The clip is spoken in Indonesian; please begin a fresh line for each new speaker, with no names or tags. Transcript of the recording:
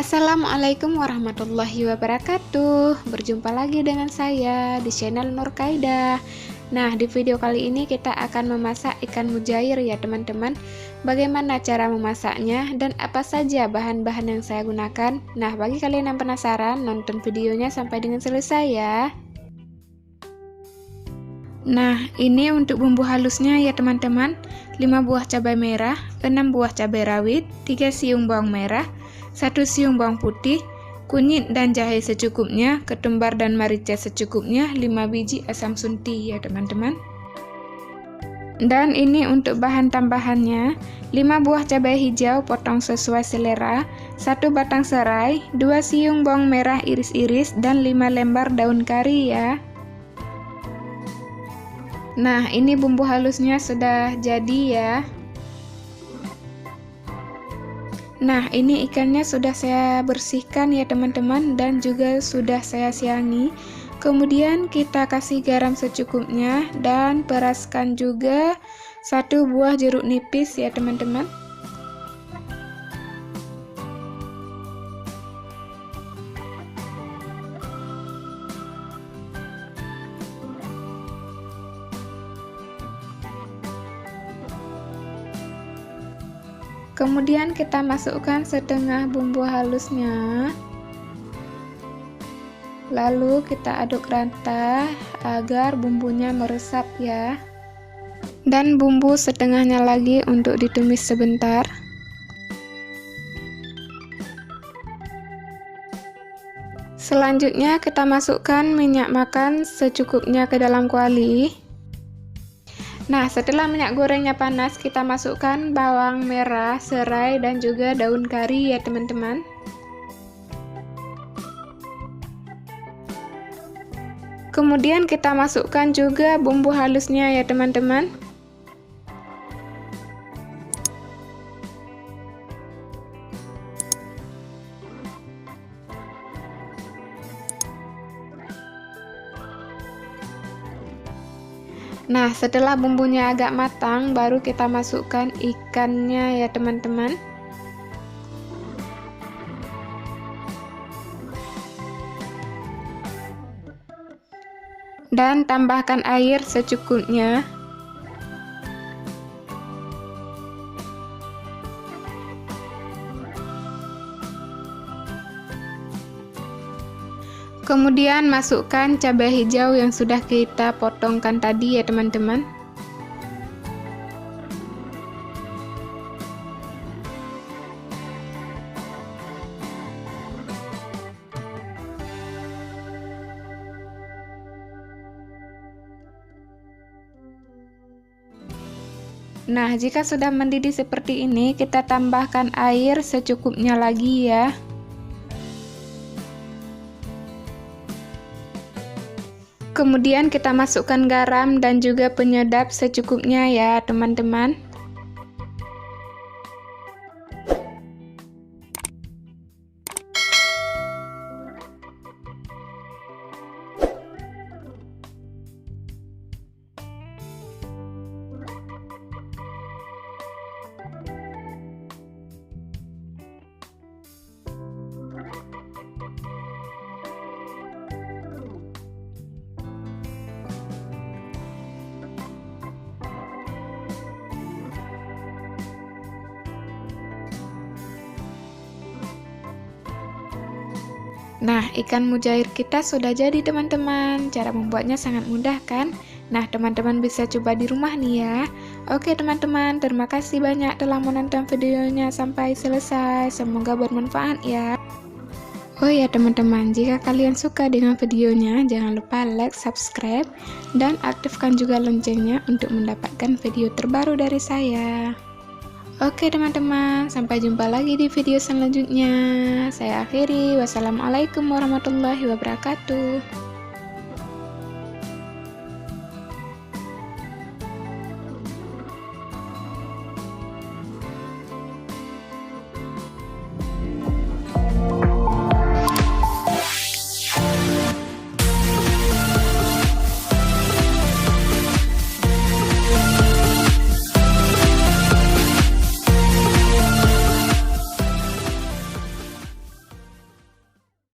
Assalamualaikum warahmatullahi wabarakatuh. Berjumpa lagi dengan saya di channel Nur Kaidah. Nah, di video kali ini kita akan memasak ikan mujair ya teman-teman. Bagaimana cara memasaknya dan apa saja bahan-bahan yang saya gunakan? Nah, bagi kalian yang penasaran, nonton videonya sampai dengan selesai ya. Nah, ini untuk bumbu halusnya ya teman-teman. 5 buah cabai merah, 6 buah cabai rawit, 3 siung bawang merah, 1 siung bawang putih, kunyit dan jahe secukupnya, ketumbar dan merica secukupnya, 5 biji asam sunti ya teman-teman. Dan ini untuk bahan tambahannya, 5 buah cabai hijau potong sesuai selera, 1 batang serai, 2 siung bawang merah iris-iris, dan 5 lembar daun kari ya. Nah, ini bumbu halusnya sudah jadi ya. Nah, ini ikannya sudah saya bersihkan ya teman-teman, dan juga sudah saya siangi. Kemudian kita kasih garam secukupnya dan peraskan juga 1 buah jeruk nipis ya teman-teman. Kemudian kita masukkan setengah bumbu halusnya. Lalu kita aduk rata agar bumbunya meresap ya. Dan bumbu setengahnya lagi untuk ditumis sebentar. Selanjutnya kita masukkan minyak makan secukupnya ke dalam kuali. Nah, setelah minyak gorengnya panas, kita masukkan bawang merah, serai, dan juga daun kari ya teman-teman. Kemudian kita masukkan juga bumbu halusnya ya teman-teman. Nah, setelah bumbunya agak matang, baru kita masukkan ikannya ya teman-teman. Dan tambahkan air secukupnya. Kemudian masukkan cabai hijau yang sudah kita potongkan tadi ya teman-teman. Nah, jika sudah mendidih seperti ini, kita tambahkan air secukupnya lagi ya. Kemudian kita masukkan garam dan juga penyedap secukupnya ya teman-teman. Nah, ikan mujair kita sudah jadi teman-teman. Cara membuatnya sangat mudah kan? Nah, teman-teman bisa coba di rumah nih ya. Oke teman-teman, terima kasih banyak telah menonton videonya sampai selesai. Semoga bermanfaat ya. Oh ya teman-teman, jika kalian suka dengan videonya, jangan lupa like, subscribe, dan aktifkan juga loncengnya untuk mendapatkan video terbaru dari saya. Oke teman-teman, sampai jumpa lagi di video selanjutnya. Saya akhiri, wassalamualaikum warahmatullahi wabarakatuh.